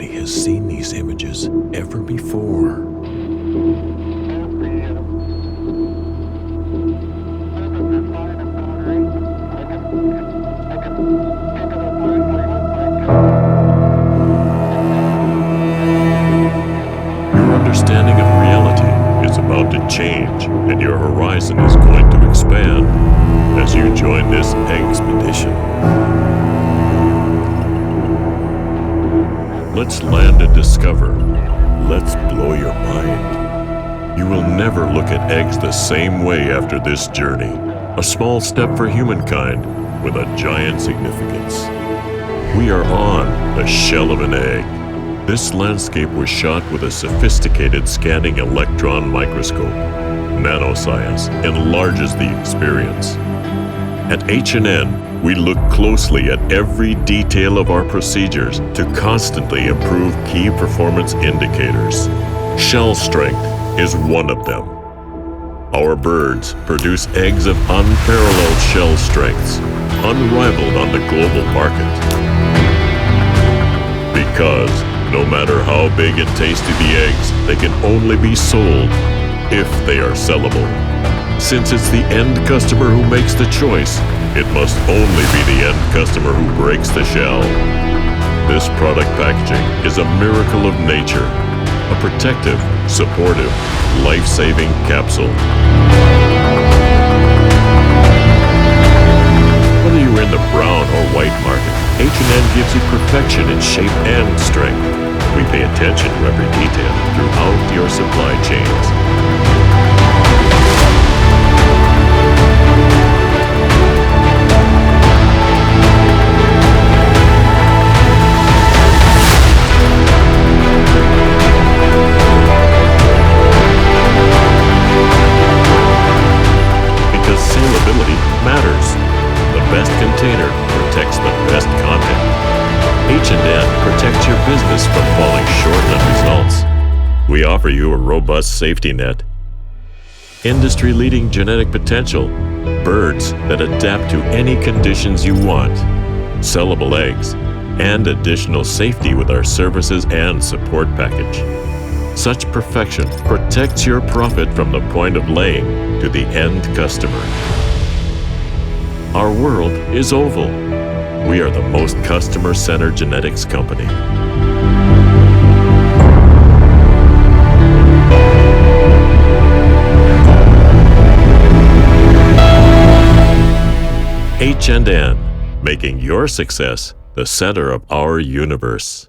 Nobody has seen these images ever before. Your understanding of reality is about to change, and your horizon is going to expand as you join this eggspedition. Let's land and discover. Let's blow your mind. You will never look at eggs the same way after this journey. A small step for humankind with a giant significance. We are on the shell of an egg. This landscape was shot with a sophisticated scanning electron microscope. Nano-science enlarges the experience. At H&N, we look closely at every detail of our procedures to constantly improve key performance indicators. Shell strength is one of them. Our birds produce eggs of unparalleled shell strengths, unrivaled on the global market. Because no matter how big and tasty the eggs, they can only be sold if they are sellable. Since it's the end customer who makes the choice, it must only be the end customer who breaks the shell. This product packaging is a miracle of nature, a protective, supportive, life-saving capsule. Whether you're in the brown or white market, H&N gives you perfection in shape and strength. We pay attention to every detail throughout your supply chains. Because salability matters. The best container protects the best content. H&N protects your business from falling short on results. We offer you a robust safety net, industry-leading genetic potential, birds that adapt to any conditions you want, sellable eggs, and additional safety with our services and support package. Such perfection protects your profit from the point of laying to the end customer. Our world is oval. We are the most customer-centered genetics company. H&N, making your success the center of our universe.